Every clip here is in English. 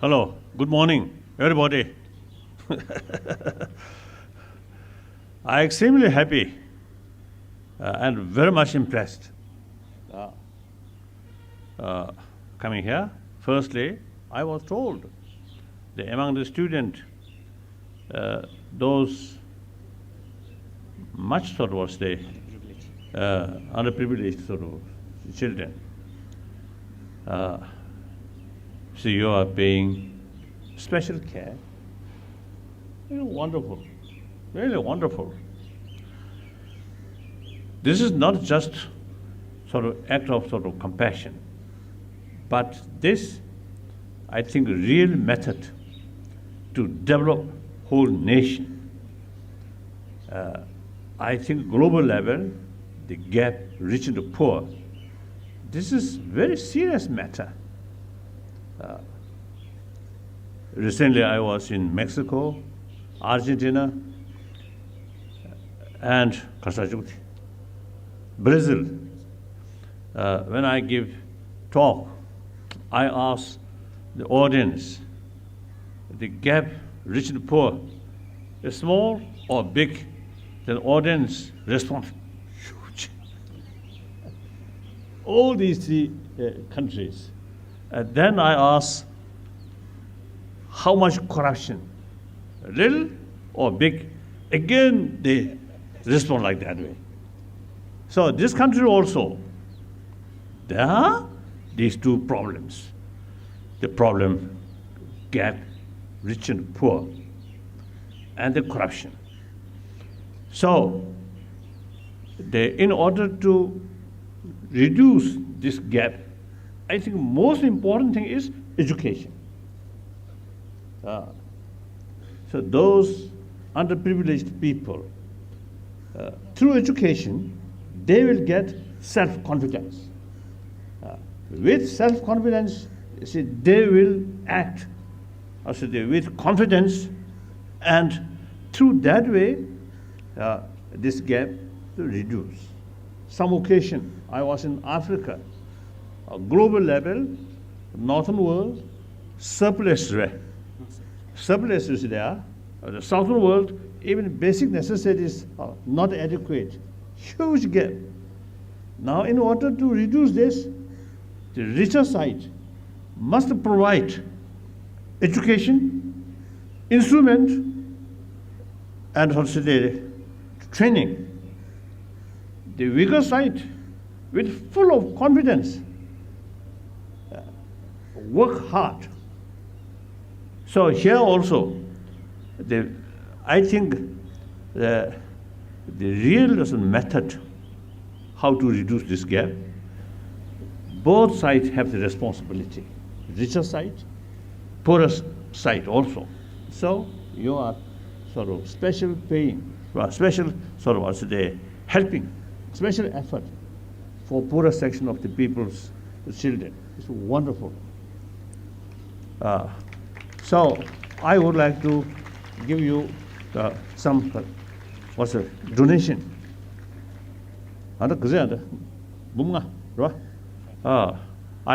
Hello, good morning, everybody. I'm extremely happy and very much impressed coming here. Firstly, I was told that among the students, those much sort of say underprivileged sort of children. So you are paying special care. Wonderful, really wonderful. This is not just sort of act of sort of compassion, but this, I think, real method to develop whole nation. I think global level, the gap rich and poor, this is very serious matter. Recently I was in Mexico, Argentina, and Brazil. When I give talk, I ask the audience, the gap rich and poor, is small or big? The audience responds, huge. All these three countries. And then I ask, how much corruption? Little or big? Again, they respond like that way. So this country also, there are these two problems. The problem, gap, rich and poor, and the corruption. So, in order to reduce this gap, I think most important thing is education. So those underprivileged people, through education, they will get self-confidence. With self-confidence, see, they will act with confidence, and through that way, this gap to reduce. Some occasion, I was in Africa, a global level, northern world, surplus is there. The southern world, even basic necessities are not adequate. Huge gap. Now, in order to reduce this, the richer side must provide education, instrument, and also the training. The weaker side, with full of confidence, work hard. So here also, I think the real method how to reduce this gap, both sides have the responsibility. Richer side, poorer side also. So you are sort of special paying, special sort of also the helping, special effort for poorer section of the people's children. It's wonderful. So I would like to give you some donation. I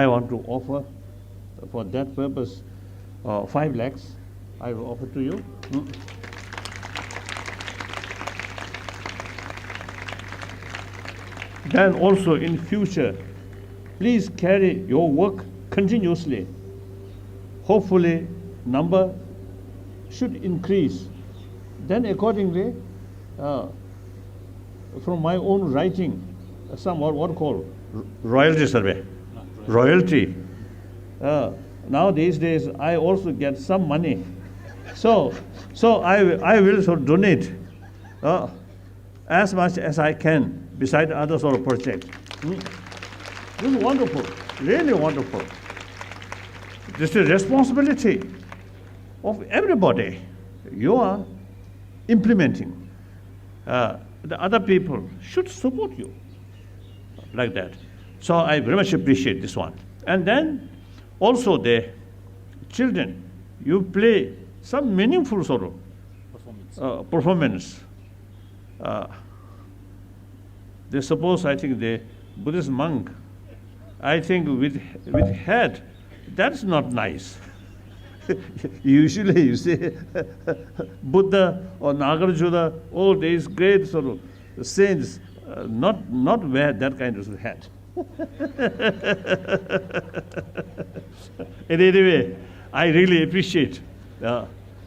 want to offer for that purpose 5 lakhs. I will offer to you. Then also in future, please carry your work continuously. Hopefully, number should increase. Then accordingly, from my own writing, some what called royalty survey. Royalty. Now these days, I also get some money. So I will sort of donate as much as I can beside other sort of projects. This is wonderful, really wonderful. This is responsibility of everybody. You are implementing. The other people should support you like that. So I very much appreciate this one. And then also the children, you play some meaningful sort of performance. They suppose, I think, the Buddhist monk, I think with head, that's not nice. Usually you see Buddha or Nagarjuna, all these great sort of saints, not wear that kind of hat. Anyway, I really appreciate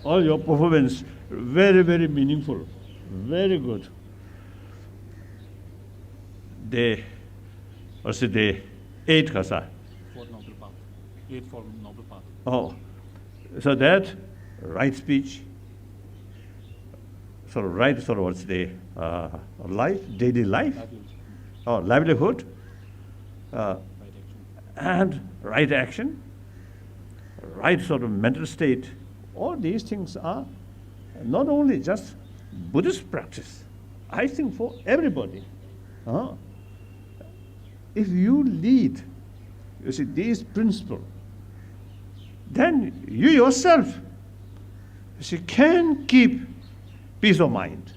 all your performance. Very, very meaningful. Very good. The eight kasa. Fourth noble path. Eightfold noble path. Oh, so that right speech, sort of right, sort of what's the life, daily life, livelihood, Right action. and right action, right sort of mental state. All these things are not only just Buddhist practice. I think for everybody. If you lead, you see, these principles, then you yourself, you see, can keep peace of mind.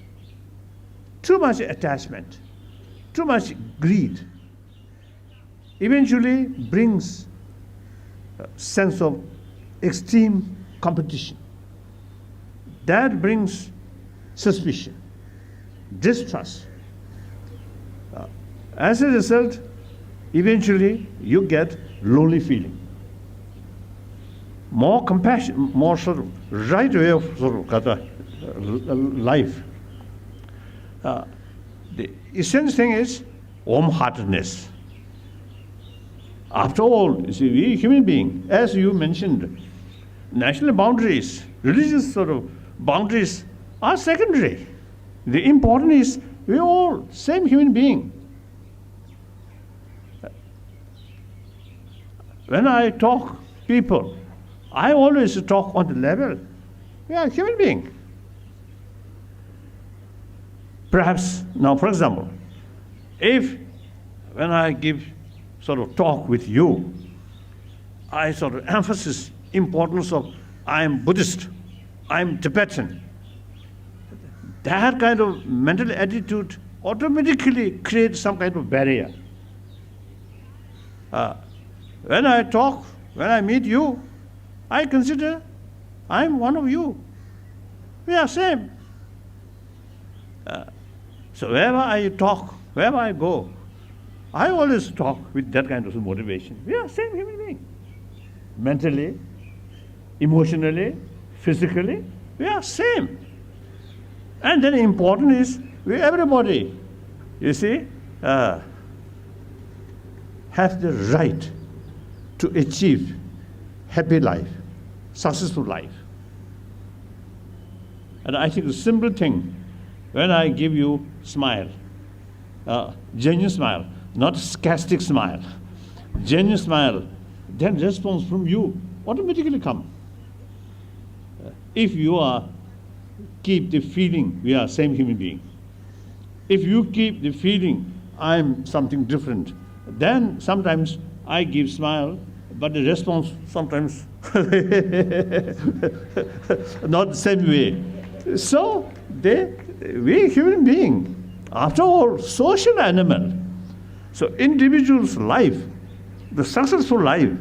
Too much attachment, too much greed, eventually brings a sense of extreme competition. That brings suspicion, distrust. As a result, eventually you get lonely feeling. More compassion, more sort of right way of sort of life. The essential thing is warm-heartedness. After all, you see, we human beings, as you mentioned, national boundaries, religious sort of boundaries are secondary. The important is we all same human being. When I talk people, I always talk on the level, we are human being. Perhaps, now for example, if when I give sort of talk with you, I sort of emphasize importance of I am Buddhist, I am Tibetan, that kind of mental attitude automatically creates some kind of barrier. When I talk, when I meet you, I consider I'm one of you. We are same. So wherever I talk, wherever I go, I always talk with that kind of motivation. We are same human being. Mentally, emotionally, physically, we are same. And then important is we everybody, you see, have the right to achieve happy life, successful life. And I think the simple thing, when I give you smile, genuine smile, not sarcastic smile, genuine smile, then response from you automatically come. If you are keep the feeling we are same human being, if you keep the feeling I'm something different, then sometimes I give smile, but the response sometimes not the same way. So we human being, after all, social animal. So individual's life, the successful life,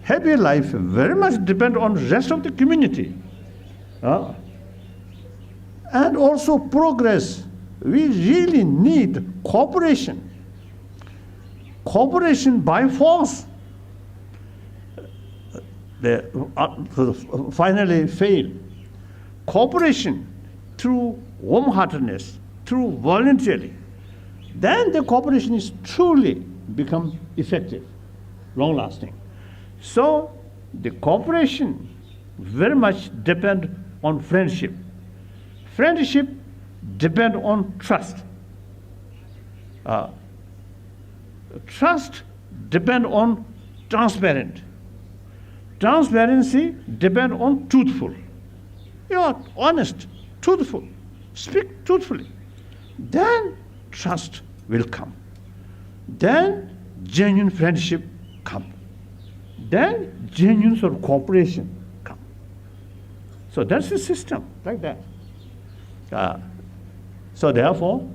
happy life, very much depend on rest of the community. And also progress. We really need cooperation. Cooperation by force. They finally fail. Cooperation through warm-heartedness, through voluntarily, then the cooperation is truly become effective, long-lasting. So the cooperation very much depend on friendship. Friendship depend on trust. Trust depend on transparent. Transparency depend on truthful. You are honest, truthful, speak truthfully. Then trust will come. Then genuine friendship come. Then genuine sort of cooperation come. So that's the system, like that. So therefore,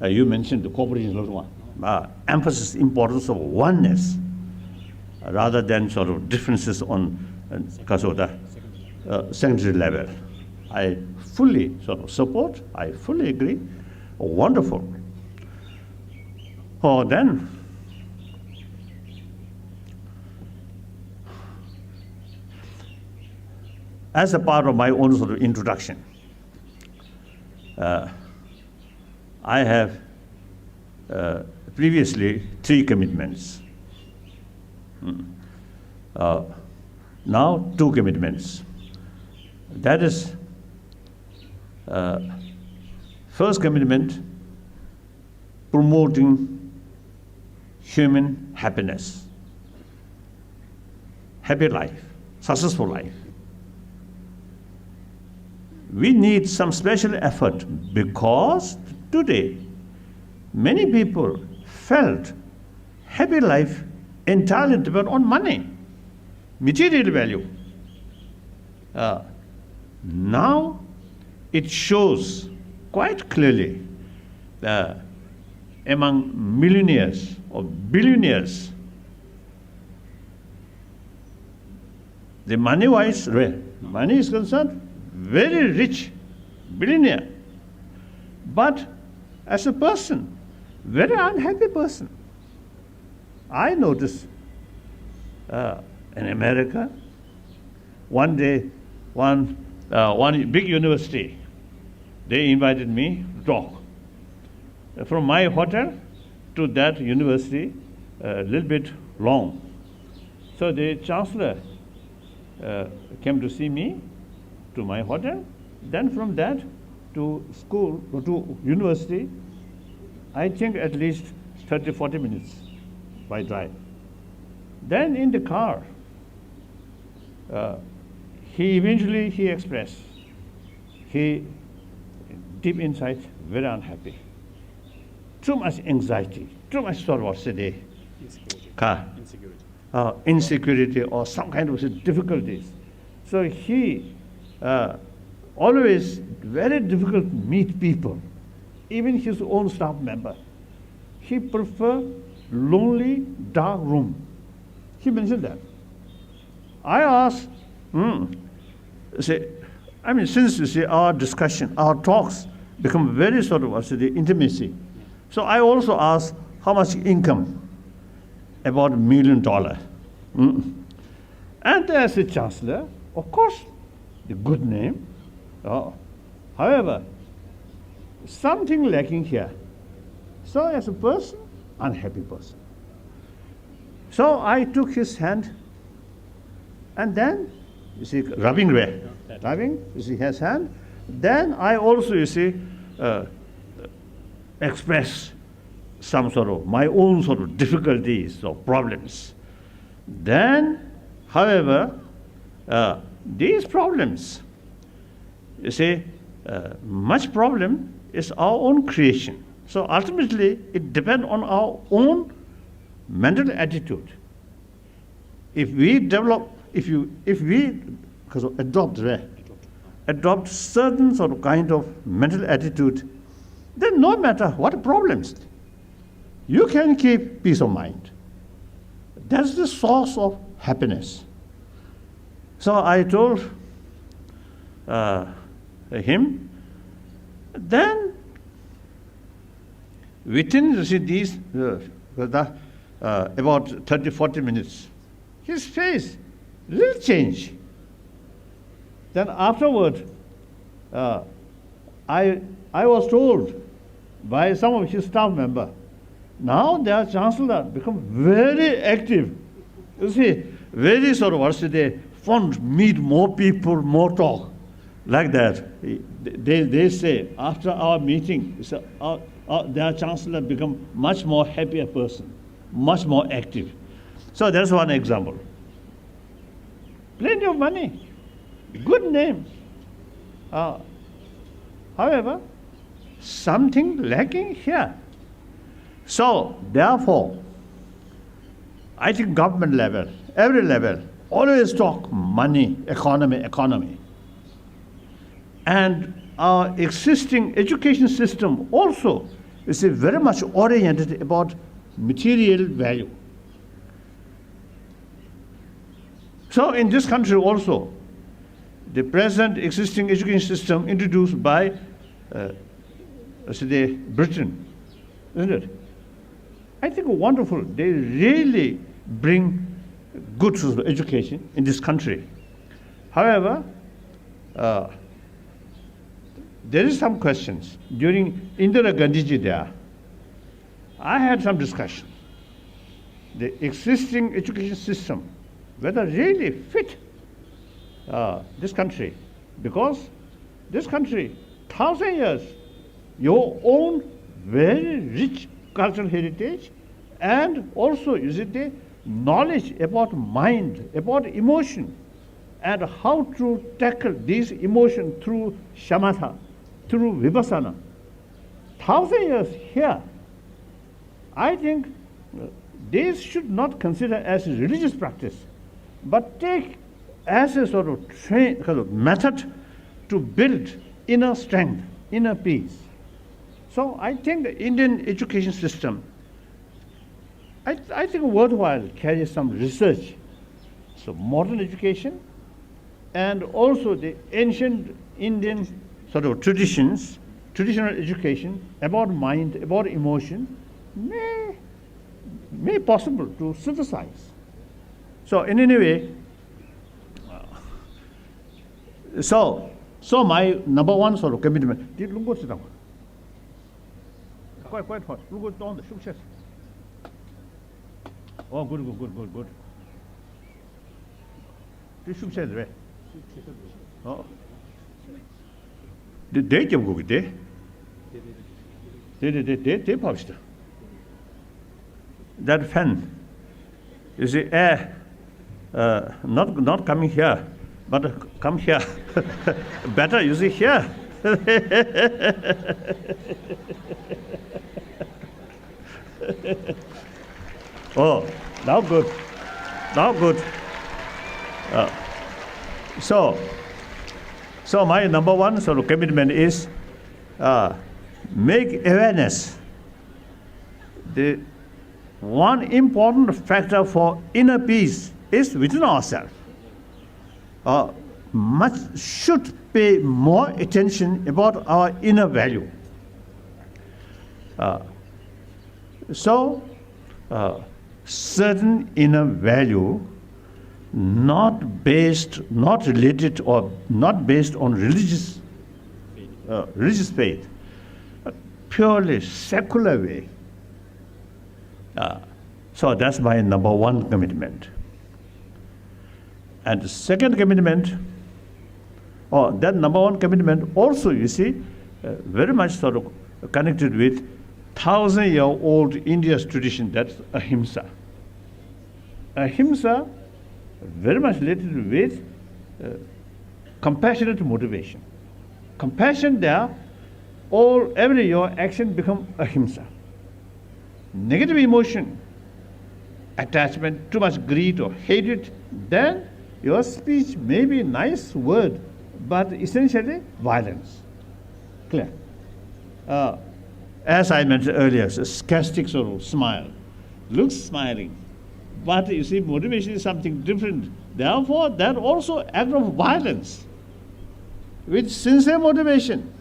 you mentioned the cooperation is one. Emphasis importance of oneness. rather than sort of differences on because of the secondary level. I fully sort of support, I fully agree. Wonderful. Oh, then, as a part of my own sort of introduction, I have previously 3 commitments. Now 2 commitments. That is, first commitment, promoting human happiness, happy life, successful life. We need some special effort because today many people felt happy life entirely depend on money, material value. Now it shows quite clearly among millionaires or billionaires, the money-wise, where money is concerned, very rich billionaire, but as a person, very unhappy person. I noticed in America, one day, one big university, they invited me to talk. From my hotel to that university, a little bit long. So the chancellor came to see me to my hotel. Then from that to school, to university, I think at least 30, 40 minutes by drive. Then in the car, he expressed, he deep inside very unhappy. Too much anxiety, too much sort of today. Insecurity or some kind of difficulties. So he always very difficult to meet people, even his own staff member. He prefer lonely, dark room. He mentioned that. I asked, since you see our discussion, our talks become very sort of intimacy. So I also asked how much income, about $1 million. And as a chancellor, of course, the good name. However, something lacking here. So as a person, unhappy person. So I took his hand, and then, you see, rubbing, you see his hand. Then I also, you see, express some sort of my own sort of difficulties or problems. Then, however, these problems, you see, much problem is our own creation. So ultimately, it depends on our own mental attitude. If we develop, if we adopt certain sort of kind of mental attitude, then no matter what problems, you can keep peace of mind. That's the source of happiness. So I told him, then within these about 30, 40 minutes, his face will change. Then afterward, I was told by some of his staff members, now their chancellor become very active. You see, very sort of fond, meet more people, more talk, like that. They say after our meeting, their chancellor become much more happier person, much more active. So that's one example. Plenty of money, good name. However, something lacking here. So therefore, I think government level, every level, always talk money, economy. And our existing education system also is very much oriented about material value. So in this country also, the present existing education system introduced by say Britain, isn't it? I think wonderful. They really bring good sort of education in this country. However, there is some questions. During Indira Gandhiji there, I had some discussion. The existing education system, whether really fit this country, because this country, 1,000 years, your own very rich cultural heritage, and also is it the knowledge about mind, about emotion, and how to tackle these emotions through shamatha, through vipassana. 1,000 years here, I think these should not consider as religious practice, but take as a sort of method to build inner strength, inner peace. So I think the Indian education system, I think worthwhile carry some research. So modern education and also the ancient Indian sort of traditions, traditional education about mind, about emotion, may possible to synthesize. So in any way, so my number one sort of commitment. Did look sit down? Quite hot. Look down the success. Oh, good. This success, right? Oh. The day you go there. They published. That fan, you see, air, not coming here, but come here. Better, you see, here. Oh, now good. So my number one sort of commitment is make awareness the one important factor for inner peace is within ourselves. Much should pay more attention about our inner value. Certain inner value not based on religious faith, purely secular way. So that's my number one commitment. And the second commitment, that number one commitment also, you see, very much sort of connected with 1,000-year-old India's tradition, that's ahimsa. Ahimsa very much related with compassionate motivation. Compassion there, every your action become ahimsa. Negative emotion, attachment, too much greed or hatred, then your speech may be a nice word, but essentially violence. Clear? As I mentioned earlier, a sarcastic sort of smile, looks smiling, but you see, motivation is something different. Therefore, that also act of violence with sincere motivation.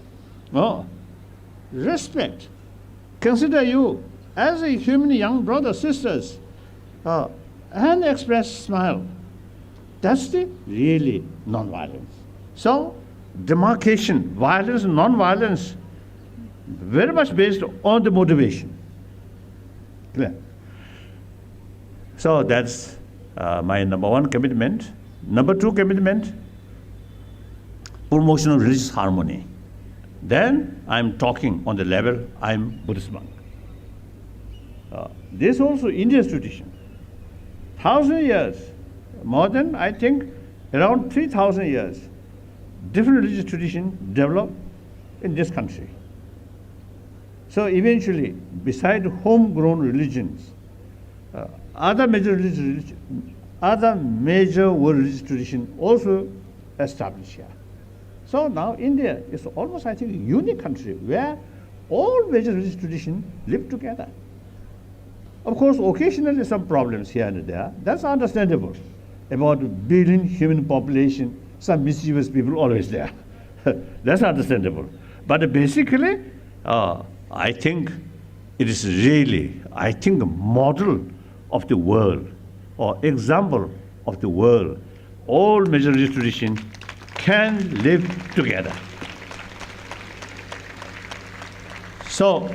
Respect. Consider you as a human young brother, sisters, and express smile. That's the really non-violence. So, demarcation, violence and non-violence, very much based on the motivation. Clear? So that's my number one commitment. Number two commitment, promotion of religious harmony. Then I'm talking on the level I'm Buddhist monk. This also India's tradition. 1,000 years, more than I think around 3,000 years, different religious tradition developed in this country. So eventually, beside homegrown religions, other major world religious tradition also established here. So now India is almost, I think, a unique country where all major religious traditions live together. Of course, occasionally some problems here and there. That's understandable. about a billion human population, some mischievous people always there. That's understandable. But basically, I think it is really, I think, a model of the world or example of the world. All majority traditions can live together. So,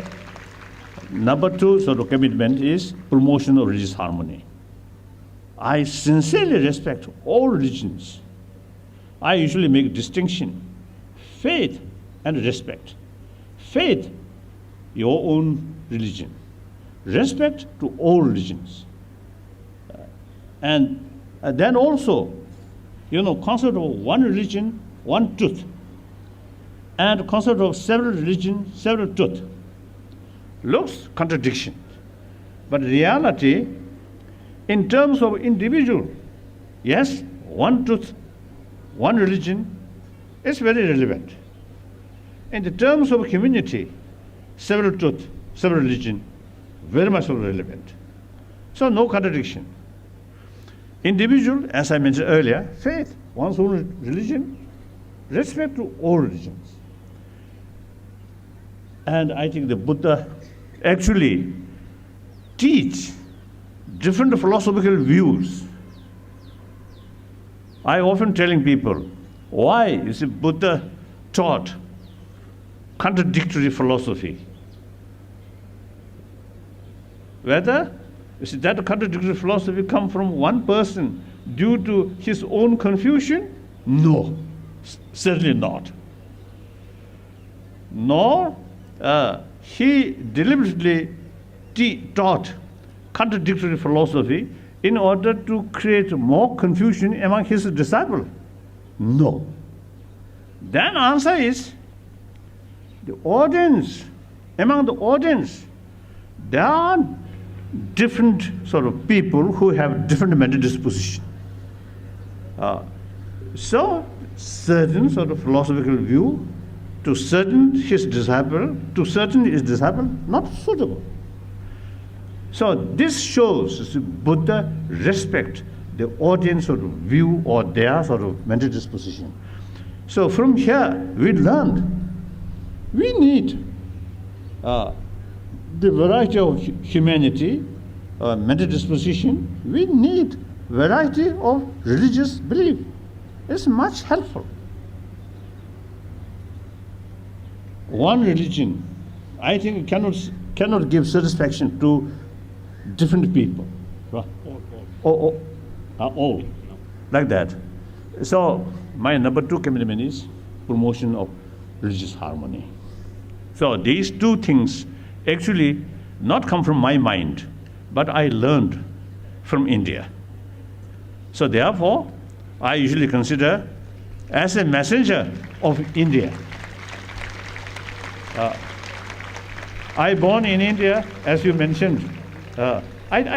number two sort of commitment is promotion of religious harmony. I sincerely respect all religions. I usually make a distinction, faith and respect. Faith, your own religion. Respect to all religions. And then also, concept of one religion, one truth. And concept of several religions, several truth. Looks contradiction. But reality, in terms of individual, yes, one truth, one religion is very relevant. In the terms of community, several truth, several religion, very much relevant. So no contradiction. Individual, as I mentioned earlier, faith, one's own religion, respect to all religions. And I think the Buddha actually teach different philosophical views. I often telling people, why is the Buddha taught contradictory philosophy? Whether is that contradictory philosophy come from one person due to his own confusion? No, certainly not. Nor he deliberately taught contradictory philosophy in order to create more confusion among his disciples. No. Then answer is, the audience, among the audience, there are different sort of people who have different mental disposition. So certain sort of philosophical view to certain his disciple, to certain his disciple, not suitable. So this shows the Buddha respect the audience sort of view or their sort of mental disposition. So from here we learned we need the variety of humanity, mental disposition. We need variety of religious belief. It's much helpful. One religion, I think, cannot give satisfaction to different people. All. Like that. So my number two commitment is promotion of religious harmony. So these two things actually not come from my mind, but I learned from India. So therefore, I usually consider as a messenger of India. I born in India, as you mentioned. I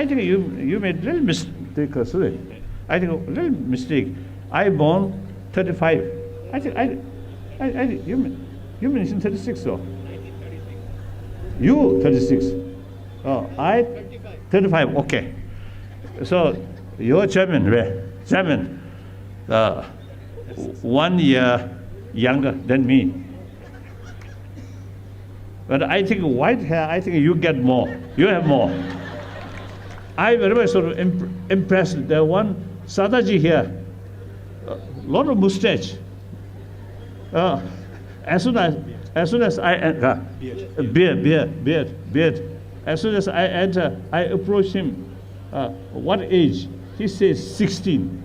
think you made a little mistake, sorry. I think a little mistake. I born 35. I think you mentioned 36, so. You 36. I 35. Okay. So your chairman, 1 year younger than me. But I think white hair, I think you get more. You have more. I very much sort of impressed. There one Sadaji here, a lot of mustache. As soon as I enter, beard. As soon as I enter, I approach him. What age? He says 16.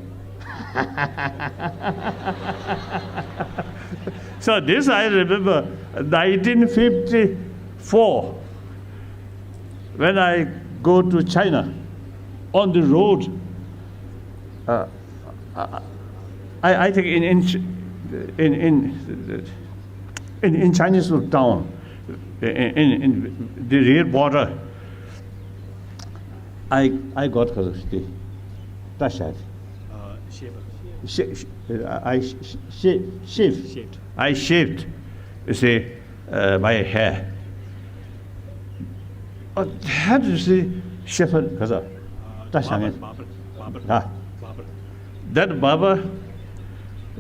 So this I remember 1954 when I go to China on the road. I think in Chinese town, in the rear border, I got the Tashad. I shaved, you see, my hair. How do you say shepherd? Barber. That Baba,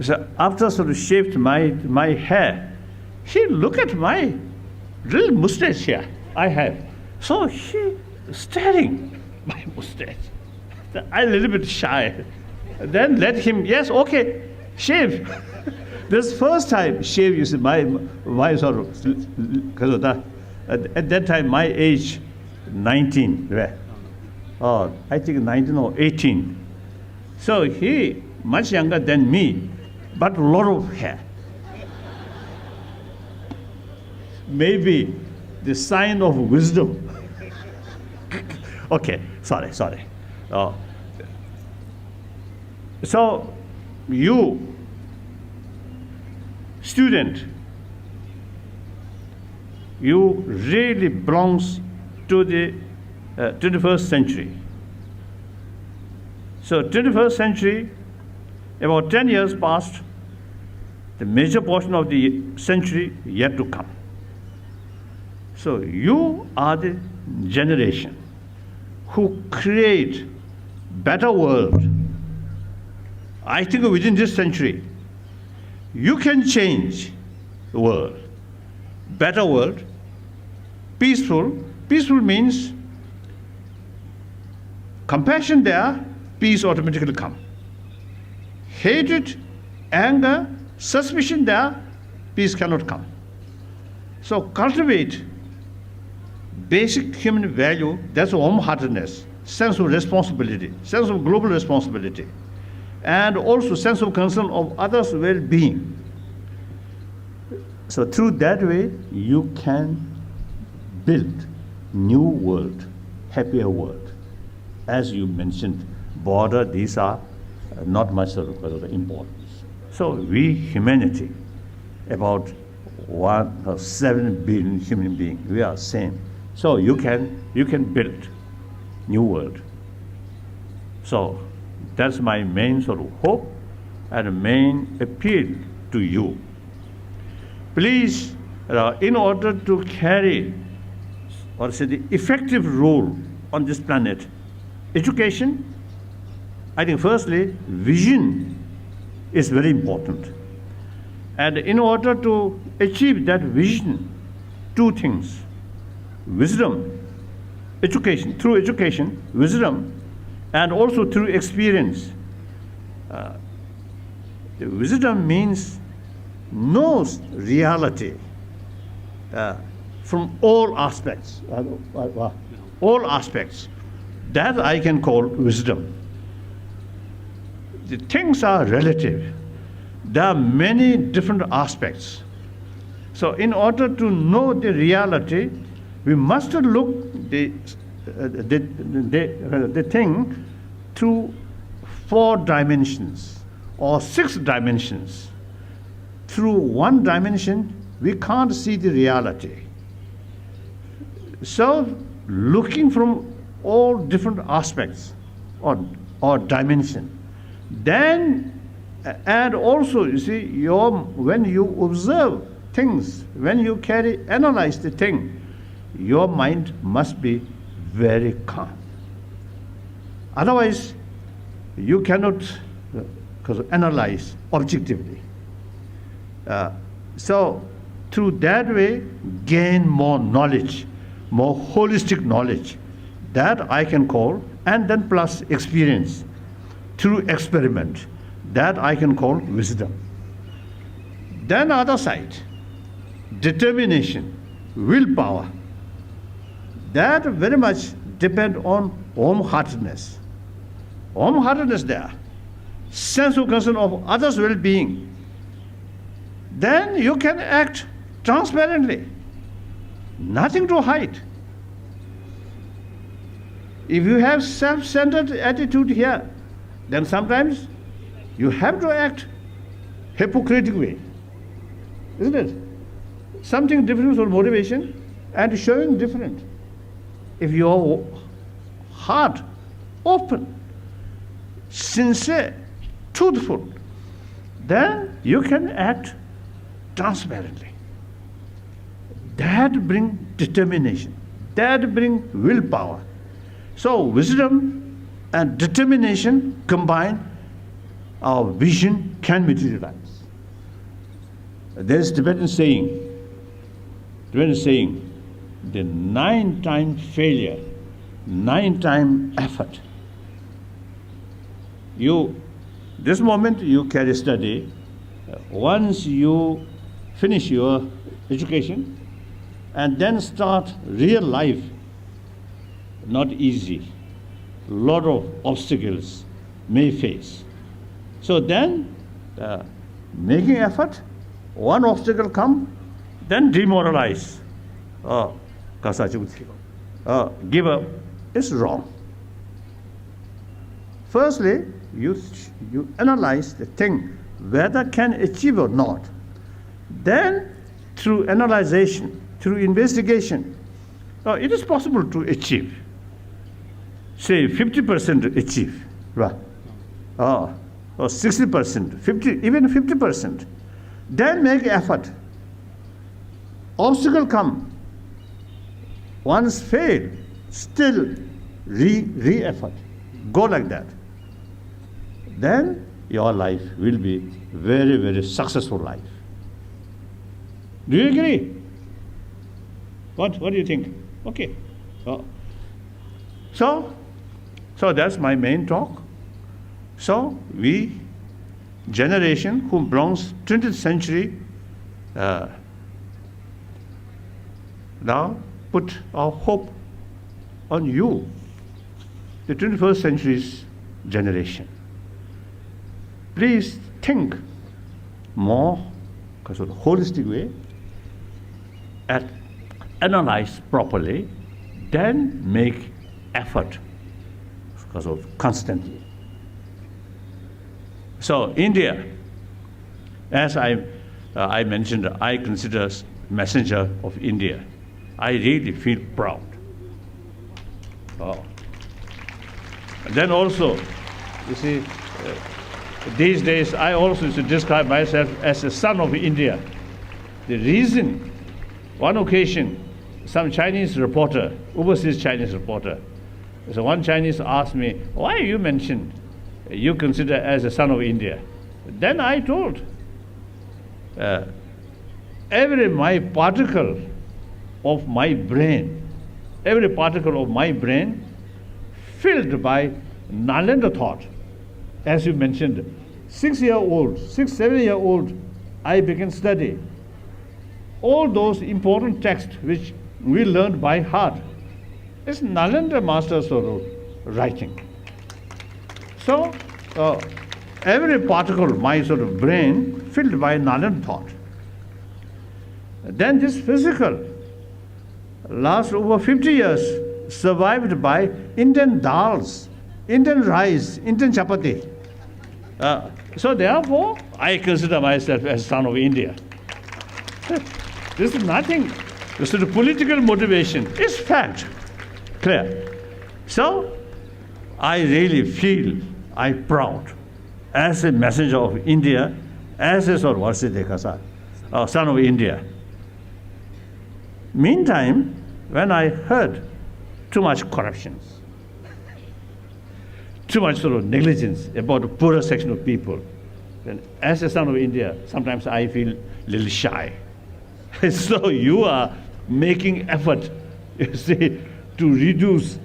so after sort of shaved my hair, he looked at my little mustache here I have. So he staring my mustache. I'm a little bit shy. Then let him, yes, okay, shave. This first time shave, you see, my sort of, because of that. At that time, my age, 19. Oh, I think 19 or 18. So he, much younger than me, but a lot of hair. Maybe the sign of wisdom. Okay, sorry. So, you, student, you really belongs to the 21st century. So 21st century, about 10 years past, the major portion of the century yet to come. So you are the generation who create better world. I think within this century, you can change the world. Better world, peaceful. Peaceful means compassion there, peace automatically come. Hatred, anger, suspicion there, peace cannot come. So cultivate basic human value, that's warm-heartedness, sense of responsibility, sense of global responsibility, and also sense of concern of others' well-being. So through that way, you can build new world, happier world. As you mentioned, border, these are not much of the importance. So we, humanity, about 7 billion human beings, we are same. So you can build new world. So that's my main sort of hope and main appeal to you. Please, in order to carry or say the effective role on this planet, education, I think firstly, vision is very important. And in order to achieve that vision, two things: wisdom, education, through education, wisdom, and also through experience. The wisdom means knows reality from all aspects. All aspects. That I can call wisdom. The things are relative. There are many different aspects. So in order to know the reality, we must look the thing through 4 dimensions or 6 dimensions. Through 1 dimension, we can't see the reality. So looking from all different aspects or dimension, then, and also, you see, when you observe things, when you analyze the thing, your mind must be very calm. Otherwise, you cannot analyze objectively. So, through that way, gain more knowledge, more holistic knowledge. That I can call, and then plus experience through experiment. That I can call wisdom. Then other side, determination, willpower. That very much depend on warm-heartedness. Warm-heartedness there, sense of concern of others' well-being. Then you can act transparently, nothing to hide. If you have self-centered attitude here, then sometimes you have to act hypocritic way, isn't it? Something different for motivation and showing different. If your heart open, sincere, truthful, then you can act transparently. That brings determination. That brings willpower. So wisdom and determination combined our vision can materialize. There is Tibetan saying, the 9-time failure, 9-time effort. This moment you carry study. Once you finish your education and then start real life, not easy. Lot of obstacles may face. So then, making effort, one obstacle come, then demoralize. Give up is wrong. Firstly, you analyze the thing, whether can achieve or not. Then, through analyzation, through investigation, it is possible to achieve. Say 50% achieve, right? Or 60%, 50, even 50%. Then make effort. Obstacle come. Once fail, still re-effort. Go like that. Then your life will be very, very successful life. Do you agree? What do you think? Okay. So that's my main talk. So we, generation who belongs 20th century, now put our hope on you, the 21st century's generation. Please think more, because of the holistic way, and analyze properly, then make effort, because of constantly. So India, as I mentioned, I consider messenger of India. I really feel proud. Then also, you see, these days I also used to describe myself as a son of India. The reason, one occasion, some Chinese reporter, overseas Chinese reporter, so one Chinese asked me, why you mentioned you consider as a son of India? Then I told, every particle of my brain filled by Nalanda thought. As you mentioned, 7-year-old, I began study. All those important texts which we learned by heart, it's Nalanda master's sort of writing. So every particle, my sort of brain, filled by Nalanda thought. Then this physical, last over 50 years, survived by Indian dals, Indian rice, Indian chapati. So therefore, I consider myself as son of India. This is nothing. This is the political motivation. It's fact. Clear. So I really feel I'm proud as a messenger of India, as a sort of son of India. Meantime, when I heard too much corruption, too much sort of negligence about the poorer section of people, then as a son of India, sometimes I feel a little shy. So you are making effort, you see, to reduce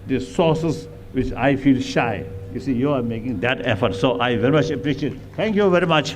the sources which I feel shy. You see, you are making that effort. So I very much appreciate it. Thank you very much.